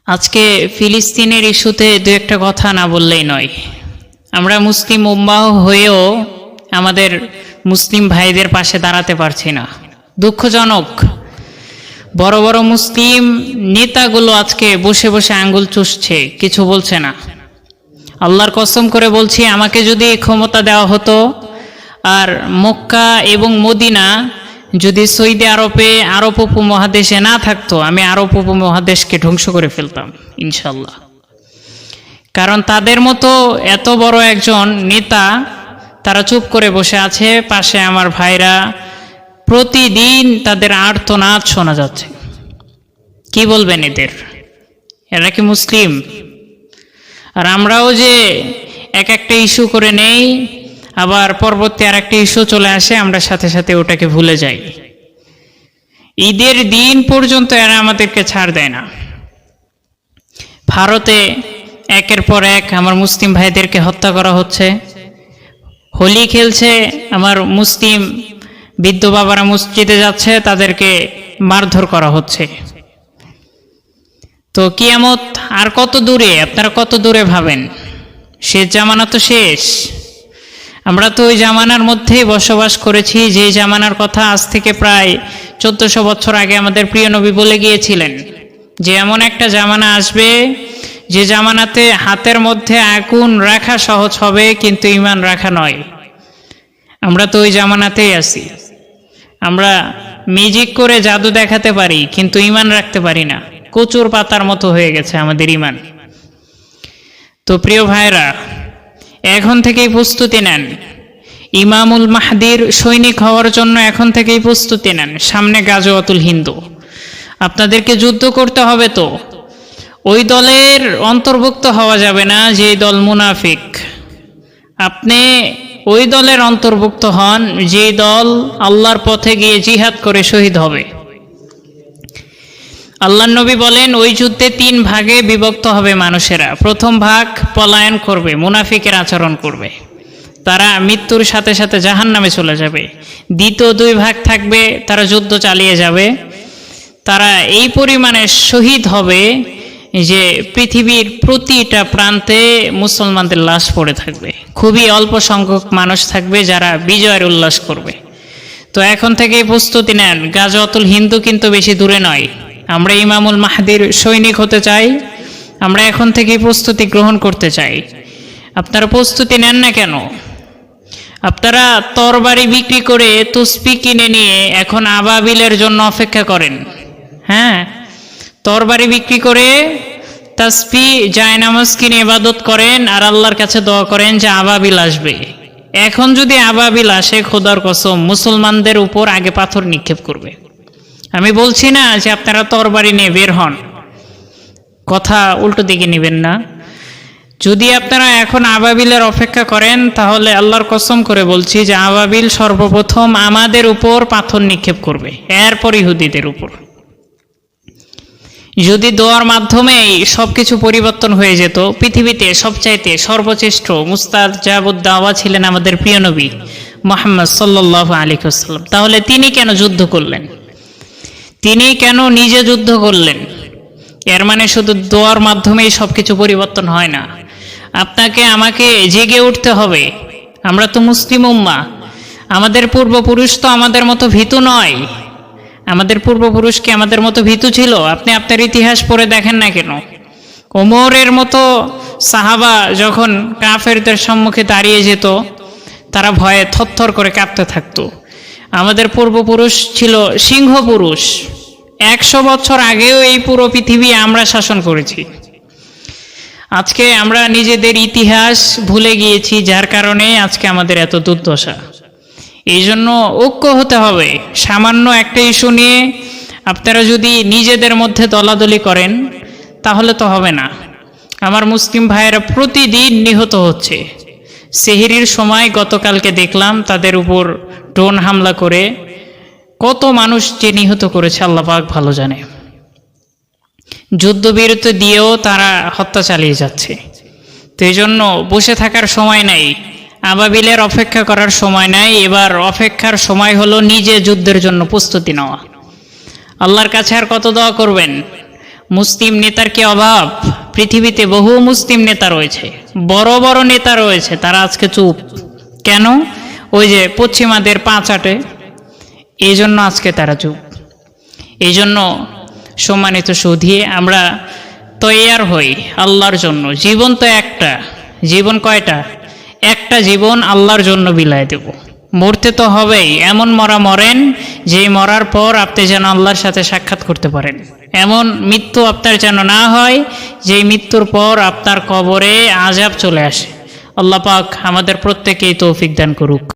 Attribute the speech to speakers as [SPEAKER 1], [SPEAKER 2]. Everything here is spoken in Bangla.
[SPEAKER 1] আজকে ফিলিস্তিনের ইস্যুতে দু একটা কথা না বললেই নয়। আমরা মুসলিম উম্মাহ হয়েও আমাদের মুসলিম ভাইদের পাশে দাঁড়াতে পারছি না, দুঃখজনক। বড় বড় মুসলিম নেতাগুলো আজকে বসে বসে আঙ্গুল চুষছে, কিছু বলছে না। আল্লাহর কসম করে বলছি, আমাকে যদি ক্ষমতা দেওয়া হতো আর মক্কা এবং মদিনা যদি সৌদি আরব উপমহাদেশে না থাকতো, আমি আরব উপমহাদেশকে ধ্বংস করে ফেলতাম ইনশাল্লাহ। কারণ তাদের মতো এত বড় একজন নেতা, তারা চুপ করে বসে আছে, পাশে আমার ভাইরা প্রতিদিন তাদের আর্তনাদ শোনা যাচ্ছে। কি বলবেন এদের? এরা কি মুসলিম? আর আমরাও যে এক একটা ইস্যু করে নেই, আবার পরবর্তী আর একটা ইস্যু চলে আসে, আমরা সাথে সাথে ওটাকে ভুলে যাই। ঈদের দিন পর্যন্ত এরা আমাদেরকে ছাড় দেয় না। ভারতে একের পর এক আমার মুসলিম ভাইদেরকে হত্যা করা হচ্ছে। হোলি খেলছে, আমার মুসলিম বৃদ্ধ বাবারা মসজিদে যাচ্ছে, তাদেরকে মারধর করা হচ্ছে। তো কিয়ামত আর কত দূরে? আপনারা কত দূরে ভাবেন? শেষ জামানা তো শেষ। আমরা তো ওই জামানার মধ্যেই বসবাস করেছি, যে জামানার কথা আজ থেকে প্রায় 1400 বছর আগে আমাদের প্রিয় নবী বলে গিয়েছিলেন যে এমন একটা জামানা আসবে যে জামানাতে হাতের মধ্যে আগুন রাখা সহজ হবে, কিন্তু ঈমান রাখা নয়। আমরা তো ওই জামানাতেই আছি। আমরা ম্যাজিক করে জাদু দেখাতে পারি, কিন্তু ঈমান রাখতে পারি না। কচুর পাতার মতো হয়ে গেছে আমাদের ঈমান। তো প্রিয় ভাইরা, এখন থেকেই প্রস্তুতি নেন। ইমামুল মাহদির সৈনিক হওয়ার জন্য এখন থেকেই প্রস্তুতি নেন। সামনে গাজওয়াতুল হিন্দ, আপনাদেরকে যুদ্ধ করতে হবে। তো ওই দলের অন্তর্ভুক্ত হওয়া যাবে না যে দল মুনাফিক। আপনি ওই দলের অন্তর্ভুক্ত হন যে দল আল্লাহর পথে গিয়ে জিহাদ করে শহীদ হবে। আল্লাহর নবী বলেন, ওই যুদ্ধে 3 ভাগে বিভক্ত হবে মানুষেরা। প্রথম ভাগ পলায়ন করবে, মুনাফিকের আচরণ করবে, তারা মৃত্যুর সাথে সাথে জাহান্নামে চলে যাবে। দ্বিতীয় 2 ভাগ থাকবে, তারা যুদ্ধ চালিয়ে যাবে। তারা এই পরিমাণে শহীদ হবে যে পৃথিবীর প্রতিটা প্রান্তে মুসলমানদের লাশ পড়ে থাকবে। খুবই অল্প সংখ্যক মানুষ থাকবে যারা বিজয়ের উল্লাস করবে। তো এখন থেকেই প্রস্তুতি নেন। গাজওয়াতুল হিন্দু কিন্তু বেশি দূরে নয়। আমরা ইমামুল মাহদির সৈনিক হতে চাই, আমরা এখন থেকেই প্রস্তুতি গ্রহণ করতে চাই। আপনারা প্রস্তুতি নেন না কেন? আপনারা তরবারি বিক্রি করে তসবি কিনে নিয়ে এখন আবাবিলের জন্য অপেক্ষা করেন। হ্যাঁ, তরবারি বিক্রি করে তাসবি জায়নামাজ কিনে ইবাদত করেন আর আল্লাহর কাছে দোয়া করেন যে আবাবিল আসবে। এখন যদি আবাবিল আসে, খোদার কসম মুসলমানদের উপর আগে পাথর নিক্ষেপ করবে। আমি বলছি না যে আপনারা তরবারি নিয়ে বের হন, কথা উল্টো দিকে নেবেন না। যদি আপনারা এখন আবাবিলের অপেক্ষা করেন, তাহলে আল্লাহর কসম করে বলছি যে আবাবিল সর্বপ্রথম আমাদের উপর পাথর নিক্ষেপ করবে, এরপর ইহুদিদের উপর। যদি দোয়ার মাধ্যমে সবকিছু পরিবর্তন হয়ে যেত, পৃথিবীতে সবচাইতে সর্বশ্রেষ্ঠ মুস্তাজাবুদ দাওয়া ছিলেন আমাদের প্রিয় নবী মুহাম্মদ সাল্লাল্লাহু আলাইহি ওয়াসাল্লাম, তাহলে তিনি কেন যুদ্ধ করলেন? তিনি কেন নিজে যুদ্ধ করলেন? এর মানে শুধু দোয়ার মাধ্যমেই সবকিছু পরিবর্তন হয় না। আপনাকে আমাকে জেগে উঠতে হবে। আমরা তো মুসলিম উম্মাহ, আমাদের পূর্বপুরুষ তো আমাদের মতো ভীতু নয়। আমাদের পূর্বপুরুষ কি আমাদের মতো ভীতু ছিল? আপনি আপনার ইতিহাস পড়ে দেখেন না কেন? ওমরের মতো সাহাবা যখন কাফেরদের সম্মুখে দাঁড়িয়ে যেত, তারা ভয়ে থরথর করে কাঁপতে থাকতো। আমাদের পূর্বপুরুষ ছিল সিংহ পুরুষ। 100 বছর আগেও এই পুরো পৃথিবী আমরা শাসন করেছি। আজকে আমরা নিজেদের ইতিহাস ভুলে গিয়েছি, যার কারণে আজকে আমাদের এত দুর্দশা। এই জন্য ঐক্য হতে হবে। সামান্য একটা ইস্যু নিয়ে আপনারা যদি নিজেদের মধ্যে দলাদলি করেন, তাহলে তো হবে না। আমার মুসলিম ভাইয়েরা প্রতিদিন নিহত হচ্ছে। সেহরির সময় গতকালকে দেখলাম তাদের উপর ড্রোন হামলা করে কত মানুষ যে নিহত করেছে আল্লাহ পাক ভালো জানে। যুদ্ধবিরতি দিয়েও তারা হত্যা চালিয়ে যাচ্ছে। তো এই জন্য বসে থাকার সময় নাই, আবাবিলের অপেক্ষা করার সময় নাই। এবার অপেক্ষার সময় হলো নিজে যুদ্ধের জন্য প্রস্তুতি নেওয়া। আল্লাহর কাছে আর কত দোয়া করবেন? মুসলিম নেতার কি অভাব? পৃথিবীতে বহু মুসলিম নেতা রয়েছে, বড় বড় নেতা রয়েছে, তারা আজকে চুপ কেন? ওই যে পশ্চিমাদের পা চাটে, এই জন্য আজকে তারা চুপ। এই জন্য সম্মানিত সুধী, আমরা তৈয়ার হই আল্লাহর জন্য। জীবন তো একটা, জীবন কয়টা? একটা জীবন আল্লাহর জন্য বিলায় দেব। মরতে তো হবেই, এমন মরা মরেন যে মরার পর আপনি যেন আল্লাহর সাথে সাক্ষাৎ করতে পারেন। এমন মৃত্যু আপনার যেন না হয় যে মৃত্যুর পর আপনার কবরে আযাব চলে আসে। আল্লাহ পাক আমাদের প্রত্যেকেই তৌফিক দান করুক।